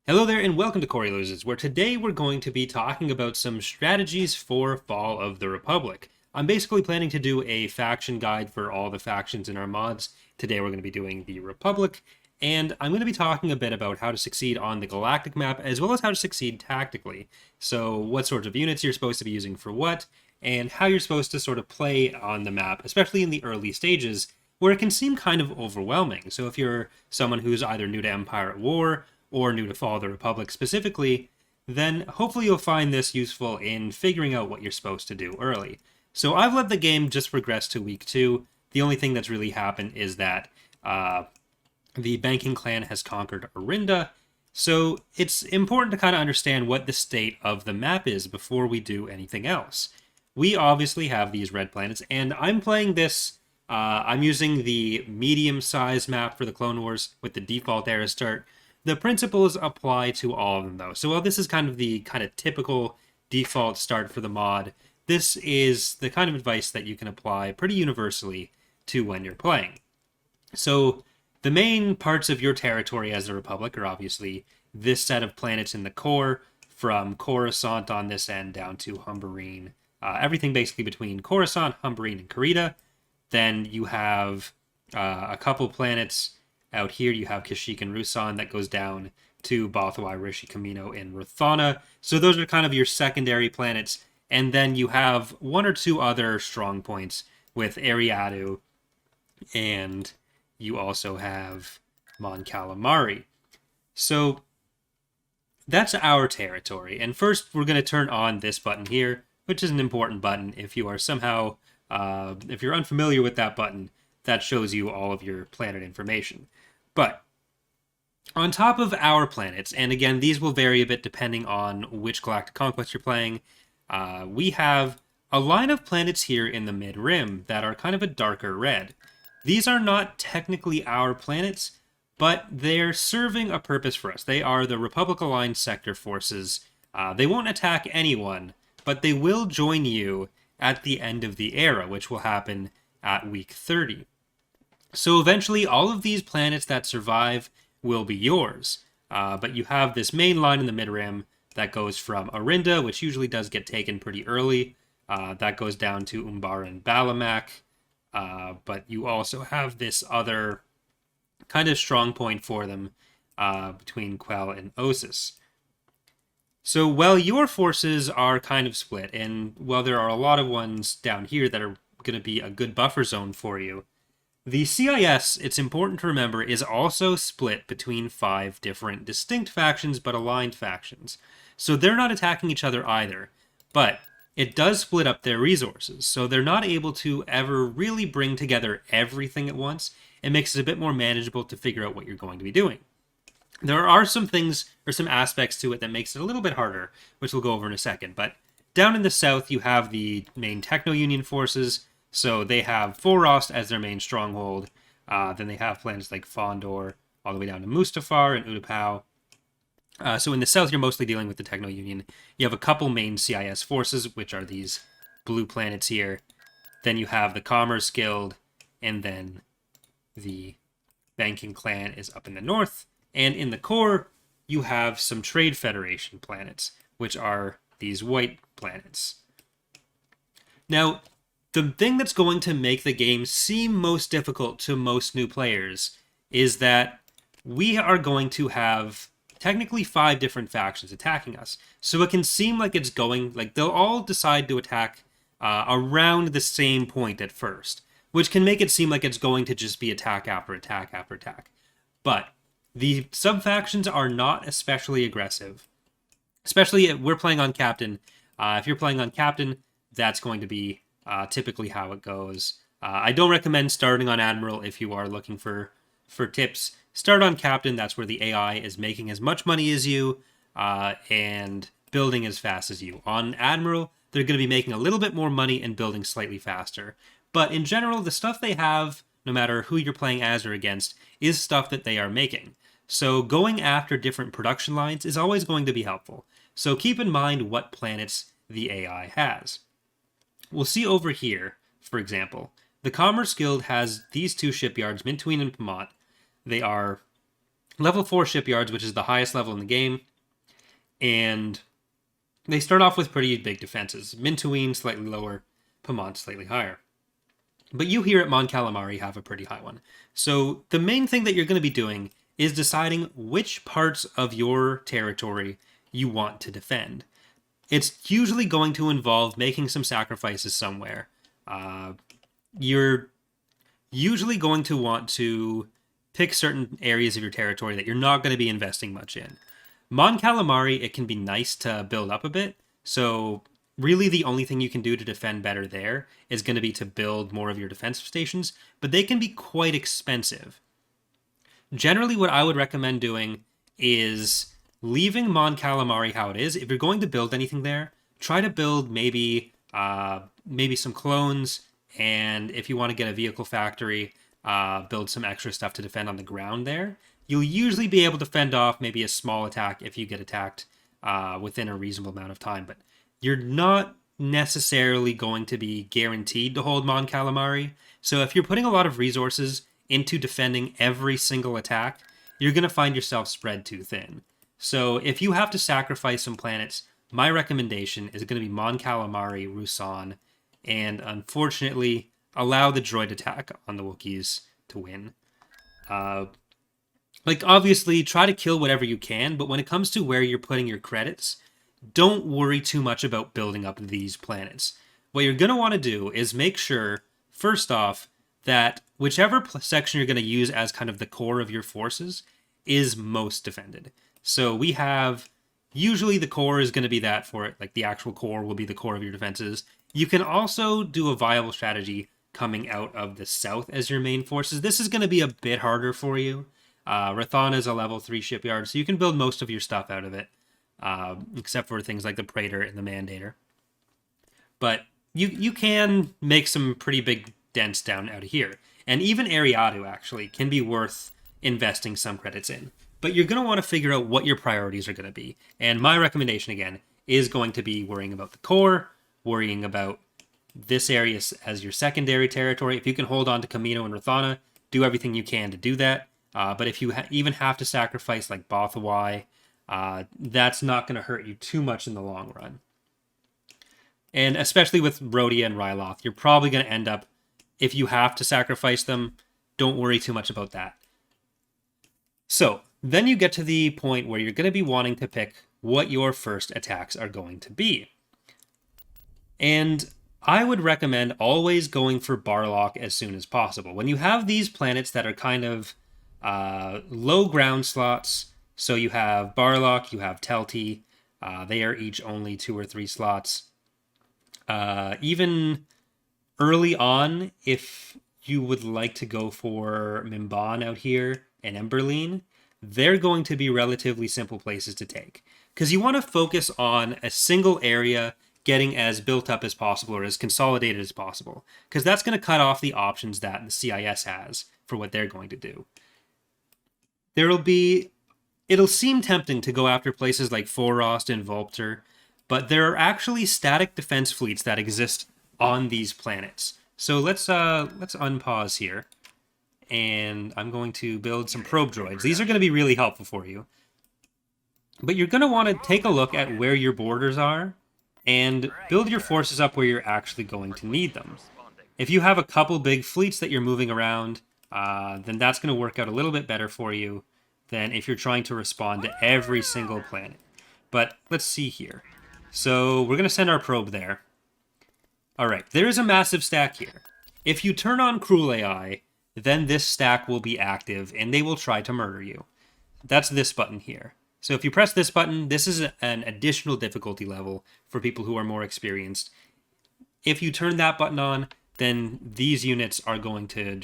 Hello there and welcome to Corey Loses, where today we're going to be talking about some strategies for Fall of the Republic. I'm basically planning to do a faction guide for all the factions in our mods. Today we're going to be doing the Republic, and I'm going to be talking a bit about how to succeed on the Galactic map, as well as how to succeed tactically. So what sorts of units you're supposed to be using for what, and how you're supposed to sort of play on the map, especially in the early stages, where it can seem kind of overwhelming. So if you're someone who's either new to Empire at War, or new to Fall of the Republic specifically, then hopefully you'll find this useful in figuring out what you're supposed to do early. So I've let the game just progress to week 2. The only thing that's really happened is that the banking clan has conquered Orinda, so it's important to kind of understand what the state of the map is before we do anything else. We obviously have these red planets, and I'm playing this. I'm using the medium-sized map for the Clone Wars with the default era start. The principles apply to all of them, though. So while this is kind of the typical default start for the mod, this is the kind of advice that you can apply pretty universally to when you're playing. So the main parts of your territory as a Republic are obviously this set of planets in the core, from Coruscant on this end down to Humberine. Everything basically between Coruscant, Humberine, and Karita. Then you have a couple planets out here. You have Kashyyyk and Ruusan that goes down to Bothawai, Rishi, Kamino, and Ruthana. So those are kind of your secondary planets. And then you have one or two other strong points with Ariadu, and you also have Mon Calamari. So that's our territory. And first, we're going to turn on this button here, which is an important button. If you are somehow, if you're unfamiliar with that button, that shows you all of your planet information. But on top of our planets, and again, these will vary a bit depending on which Galactic Conquest you're playing, we have a line of planets here in the mid-rim that are kind of a darker red. These are not technically our planets, but they're serving a purpose for us. They are the Republic-aligned sector forces. They won't attack anyone, but they will join you at the end of the era, which will happen at week 30. So eventually, all of these planets that survive will be yours. But you have this main line in the mid-rim that goes from Orinda, which usually does get taken pretty early. That goes down to Umbara and Balamak. But you also have this other kind of strong point for them between Quell and Osis. So while your forces are kind of split, and while there are a lot of ones down here that are going to be a good buffer zone for you, the CIS, it's important to remember, is also split between 5 different distinct factions but aligned factions. So they're not attacking each other either, but it does split up their resources, so they're not able to ever really bring together everything at once. It makes it a bit more manageable to figure out what you're going to be doing. There are some things, or some aspects to it that makes it a little bit harder, which we'll go over in a second, but down in the south you have the main Techno-Union forces. So they have Forost as their main stronghold. Then they have planets like Fondor, all the way down to Mustafar and Utapau. So in the south, you're mostly dealing with the Techno-Union. You have a couple main CIS forces, which are these blue planets here. Then you have the Commerce Guild, and then the Banking Clan is up in the north. And in the core, you have some Trade Federation planets, which are these white planets. Now, the thing that's going to make the game seem most difficult to most new players is that we are going to have technically 5 different factions attacking us. So it can seem like it's going, like they'll all decide to attack around the same point at first, which can make it seem like it's going to just be attack after attack after attack. But the sub-factions are not especially aggressive. Especially if we're playing on Captain. If you're playing on Captain, that's going to be typically how it goes. I don't recommend starting on Admiral if you are looking for tips. Start on Captain. That's where the AI is making as much money as you and building as fast as you. On Admiral, they're going to be making a little bit more money and building slightly faster. But in general, the stuff they have, no matter who you're playing as or against, is stuff that they are making. So going after different production lines is always going to be helpful. So keep in mind what planets the AI has. We'll see over here, for example, the Commerce Guild has these 2 shipyards, Mintuin and Pamont. They are level 4 shipyards, which is the highest level in the game, and they start off with pretty big defenses. Mintuine slightly lower, Pamont slightly higher. But you here at Mon Calamari have a pretty high one. So the main thing that you're going to be doing is deciding which parts of your territory you want to defend. It's usually going to involve making some sacrifices somewhere. You're usually going to want to pick certain areas of your territory that you're not going to be investing much in. Mon Calamari, it can be nice to build up a bit. So really the only thing you can do to defend better there is going to be to build more of your defensive stations, but they can be quite expensive. Generally, what I would recommend doing is leaving Mon Calamari how it is. If you're going to build anything there, try to build maybe some clones, and if you want to get a vehicle factory, build some extra stuff to defend on the ground there. You'll usually be able to fend off maybe a small attack if you get attacked within a reasonable amount of time, but you're not necessarily going to be guaranteed to hold Mon Calamari. So if you're putting a lot of resources into defending every single attack, you're going to find yourself spread too thin. So if you have to sacrifice some planets, my recommendation is going to be Mon Calamari, Rusan, and unfortunately allow the droid attack on the Wookiees to win. Obviously, try to kill whatever you can, but when it comes to where you're putting your credits, don't worry too much about building up these planets. What you're going to want to do is make sure, first off, that whichever section you're going to use as kind of the core of your forces is most defended. So we have, usually the core is going to be that for it, like the actual core will be the core of your defenses. You can also do a viable strategy coming out of the south as your main forces. This is going to be a bit harder for you. Rathana is a level 3 shipyard, so you can build most of your stuff out of it, except for things like the Praetor and the Mandator. But you can make some pretty big dents down out of here. And even Ariadu, actually, can be worth investing some credits in. But you're going to want to figure out what your priorities are going to be. And my recommendation, again, is going to be worrying about the core, worrying about this area as your secondary territory. If you can hold on to Camino and Rathana, do everything you can to do that. But if you even have to sacrifice like Bothawai, that's not going to hurt you too much in the long run. And especially with Rhodia and Ryloth, you're probably going to end up, if you have to sacrifice them, don't worry too much about that. So then you get to the point where you're going to be wanting to pick what your first attacks are going to be. And I would recommend always going for Barlock as soon as possible. When you have these planets that are kind of low ground slots, so you have Barlock, you have Telti, they are each only 2 or 3 slots. Even early on, if you would like to go for Mimban out here and Emberline, they're going to be relatively simple places to take. Because you want to focus on a single area getting as built up as possible or as consolidated as possible. Because that's going to cut off the options that the CIS has for what they're going to do. It'll seem tempting to go after places like Forost and Volpter, but there are actually static defense fleets that exist on these planets. So let's unpause here, and I'm going to build some probe droids. These are going to be really helpful for you. But you're going to want to take a look at where your borders are and build your forces up where you're actually going to need them. If you have a couple big fleets that you're moving around, then that's going to work out a little bit better for you than if you're trying to respond to every single planet. But let's see here. So we're going to send our probe there. Alright, there's a massive stack here. If you turn on Cruel AI, then this stack will be active and they will try to murder you. That's this button here. So if you press this button, this is an additional difficulty level for people who are more experienced. If you turn that button on, then these units are going to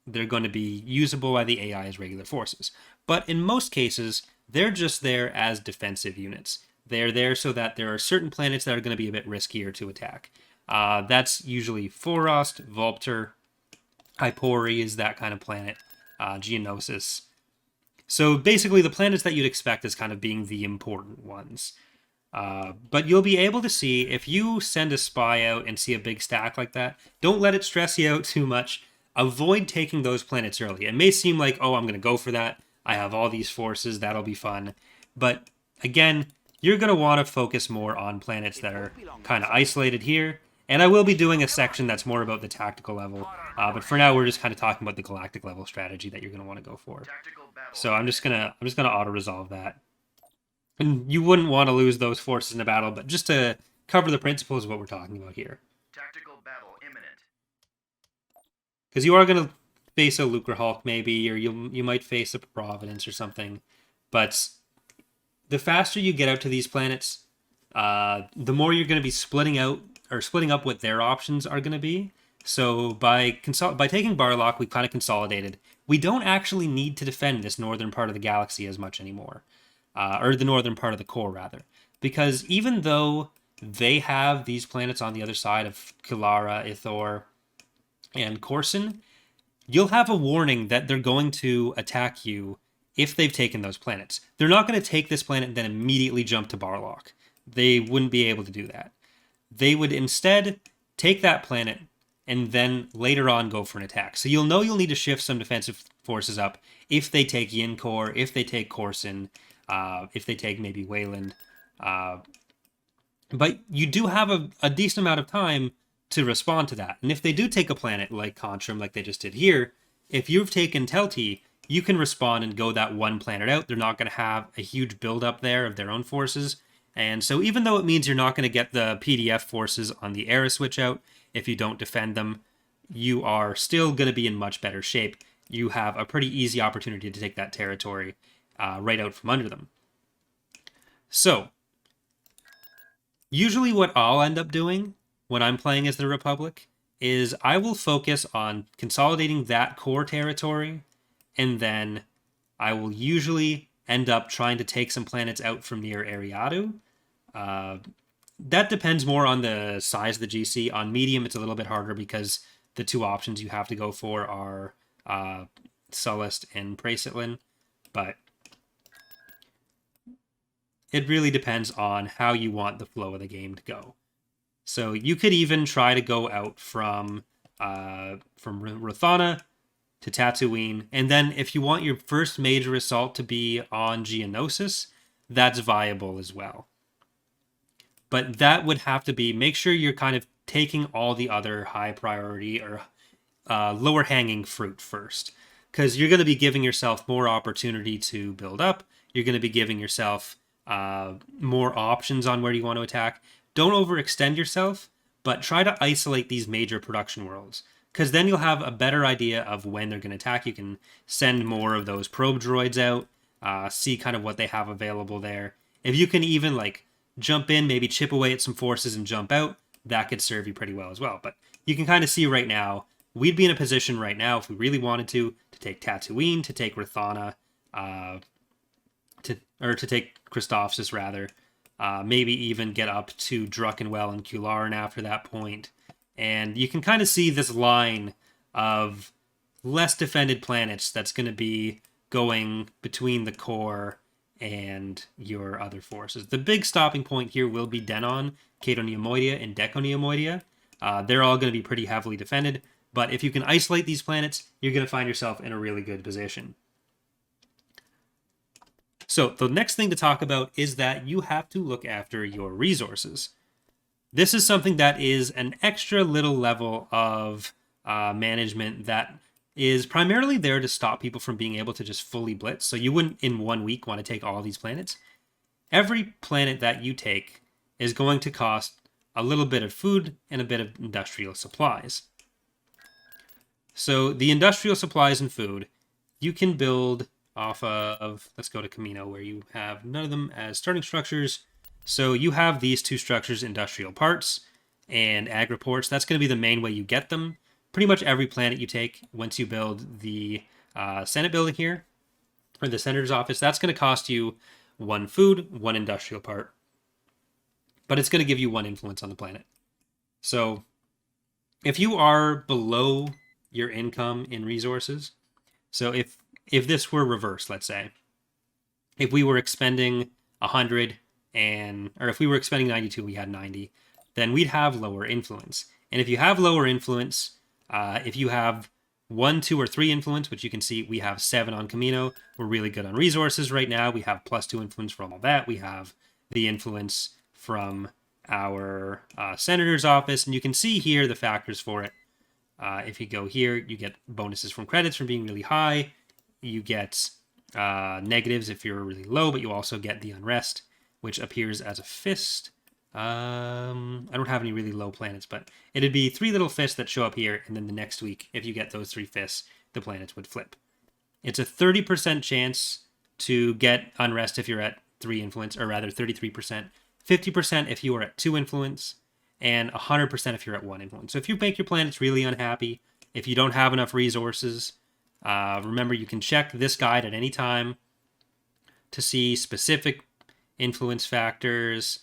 they're going to be usable by the AI as regular forces. But in most cases, they're just there as defensive units. They're there so that there are certain planets that are going to be a bit riskier to attack. That's usually Forost, Volpter, Hypori is that kind of planet, Geonosis. So basically the planets that you'd expect as kind of being the important ones. But you'll be able to see, if you send a spy out and see a big stack like that, don't let it stress you out too much. Avoid taking those planets early. It may seem like, oh, I'm going to go for that. I have all these forces, that'll be fun. But again, you're going to want to focus more on planets that are kind of isolated here. And I will be doing a section that's more about the tactical level. But for now, we're just kind of talking about the galactic level strategy that you're going to want to go for. So I'm just gonna auto resolve that. And you wouldn't want to lose those forces in a battle, but just to cover the principles of what we're talking about here. Tactical battle imminent. Because you are going to face a Lucrehulk maybe, or you might face a Providence or something. But the faster you get out to these planets, the more you're going to be splitting up what their options are going to be. So by taking Barlock, we kind of consolidated. We don't actually need to defend this northern part of the galaxy as much anymore. Or the northern part of the core, rather. Because even though they have these planets on the other side of Kilara, Ithor, and Corson, you'll have a warning that they're going to attack you if they've taken those planets. They're not going to take this planet and then immediately jump to Barlock. They wouldn't be able to do that. They would instead take that planet and then later on go for an attack. So you'll know you'll need to shift some defensive forces up if they take Yin Core, if they take Corson, if they take maybe Wayland. But you do have a decent amount of time to respond to that. And if they do take a planet like Contrim, like they just did here, if you've taken Telti, you can respond and go that one planet out. They're not going to have a huge buildup there of their own forces. And so even though it means you're not going to get the PDF forces on the Era switch out, if you don't defend them, you are still going to be in much better shape. You have a pretty easy opportunity to take that territory right out from under them. So, usually what I'll end up doing when I'm playing as the Republic is I will focus on consolidating that core territory, and then I will usually end up trying to take some planets out from near Ariadu. That depends more on the size of the GC. On medium, it's a little bit harder because the two options you have to go for are Sullust and Praesitlin, but it really depends on how you want the flow of the game to go. So you could even try to go out from Rothana to Tatooine, and then if you want your first major assault to be on Geonosis, that's viable as well. But that would have to be, make sure you're kind of taking all the other high priority or lower hanging fruit first, because you're going to be giving yourself more opportunity to build up. You're going to be giving yourself more options on where you want to attack. Don't overextend yourself, but try to isolate these major production worlds, because then you'll have a better idea of when they're going to attack. You can send more of those probe droids out, see kind of what they have available there. If you can even like jump in, maybe chip away at some forces and jump out, that could serve you pretty well as well. But you can kind of see right now, we'd be in a position right now, if we really wanted to take Tatooine, to take Rathana, to take Christophsis rather, maybe even get up to Druckenwell and Kularin after that point. And you can kind of see this line of less defended planets that's going to be going between the core and your other forces. The big stopping point here will be Denon, Cato Neomoidia, and Deco Neomoidia. They're all going to be pretty heavily defended, but if you can isolate these planets, you're going to find yourself in a really good position. So the next thing to talk about is that you have to look after your resources. This is something that is an extra little level of management that is primarily there to stop people from being able to just fully blitz. So you wouldn't in 1 week want to take all these planets. Every planet that you take is going to cost a little bit of food and a bit of industrial supplies. So the industrial supplies and food, you can build off of, let's go to Camino, where you have none of them as starting structures. So you have these two structures, industrial parts and agriports. That's going to be the main way you get them. Pretty much every planet you take, once you build the Senate building here, or the Senator's office, that's going to cost you 1 food, 1 industrial part. But it's going to give you 1 influence on the planet. So if you are below your income in resources, so if this were reversed, let's say, if we were expending 100 or if we were expending 92, we had 90, then we'd have lower influence. And if you have lower influence, if you have 1, 2, or 3 influence, which you can see we have 7 on Camino. We're really good on resources right now. We have +2 influence from all that. We have the influence from our senator's office, and you can see here the factors for it. If you go here, you get bonuses from credits from being really high. You get negatives if you're really low, but you also get the unrest, which appears as a fist. I don't have any really low planets, but it'd be 3 little fists that show up here, and then the next week, if you get those 3 fists, the planets would flip. It's a 30% chance to get unrest if you're at 3 influence, or rather 33%, 50% if you are at 2 influence, and 100% if you're at 1 influence. So if you make your planets really unhappy, if you don't have enough resources, remember you can check this guide at any time to see specific influence factors,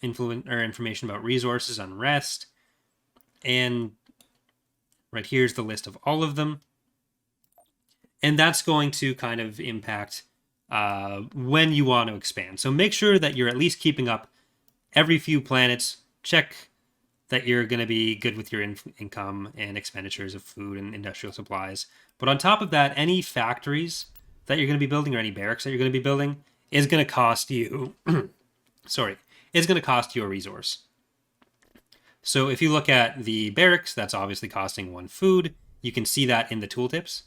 information about resources, unrest, and right here's the list of all of them. And that's going to kind of impact when you want to expand. So make sure that you're at least keeping up every few planets. Check that you're going to be good with your income and expenditures of food and industrial supplies. But on top of that, any factories that you're going to be building or any barracks that you're going to be building is going to cost you is going to cost you a resource. So if you look at the barracks, that's obviously costing 1 food. You can see that in the tooltips.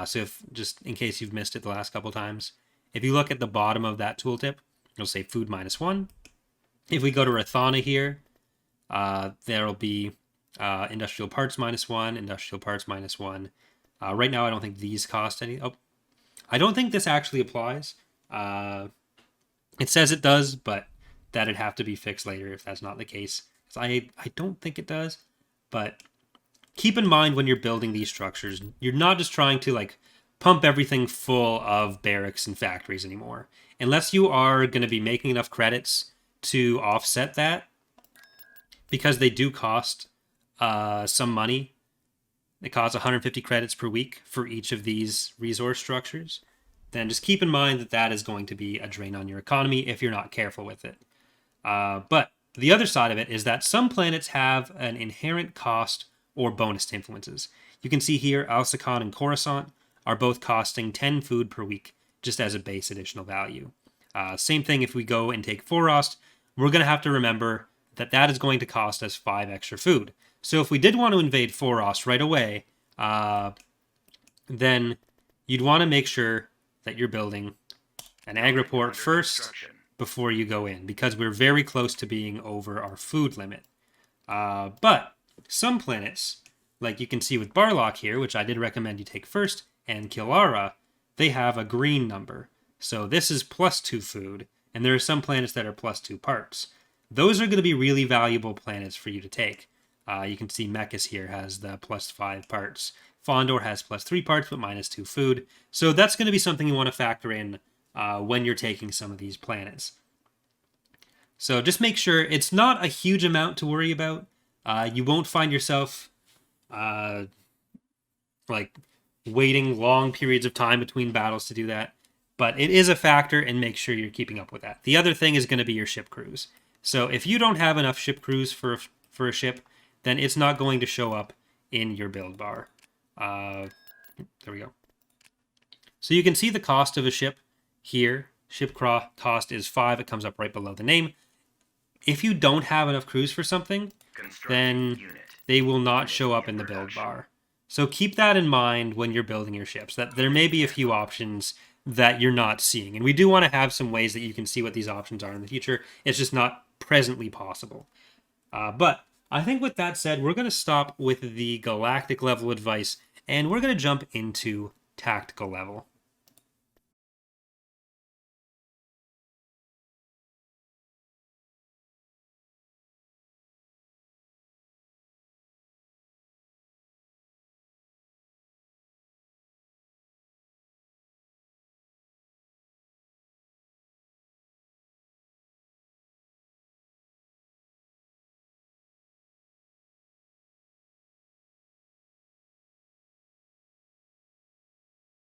So if, just in case you've missed it the last couple times, if you look at the bottom of that tooltip, it'll say food -1. If we go to Rathana here, there'll be industrial parts -1, industrial parts -1. Right now, I don't think these cost any. Oh, I don't think this actually applies. It says it does, but that'd have to be fixed later if that's not the case. I don't think it does, but keep in mind when you're building these structures, you're not just trying to like pump everything full of barracks and factories anymore. Unless you are going to be making enough credits to offset that, because they do cost some money. It costs 150 credits per week for each of these resource structures. Then just keep in mind that that is going to be a drain on your economy if you're not careful with it. But the other side of it is that some planets have an inherent cost or bonus to influences. You can see here, Alsakan and Coruscant are both costing 10 food per week, just as a base additional value. Same thing if we go and take Forost, we're going to have to remember that that is going to cost us 5 extra food. So if we did want to invade Forost right away, then you'd want to make sure that you're building an agriport first before you go in, because we're very close to being over our food limit. But some planets, like you can see with Barlock here, which I did recommend you take first, and Kilara, they have a green number. So this is +2 food, and there are some planets that are +2 parts. Those are going to be really valuable planets for you to take. You can see Mechas here has the +5 parts. Fondor has +3 parts, but -2 food. So that's going to be something you want to factor in when you're taking some of these planets. So just make sure it's not a huge amount to worry about. You won't find yourself like waiting long periods of time between battles to do that. But it is a factor, and make sure you're keeping up with that. The other thing is going to be your ship crews. So if you don't have enough ship crews for a ship, then it's not going to show up in your build bar. There we go. So you can see the cost of a ship here. Ship cost is 5. It comes up right below the name. If you don't have enough crews for something, then they will not show up in the build bar. So keep that in mind when you're building your ships, that there may be a few options that you're not seeing. And we do want to have some ways that you can see what these options are in the future. It's just not presently possible. But I think with that said, we're going to stop with the galactic level advice, and we're going to jump into tactical level.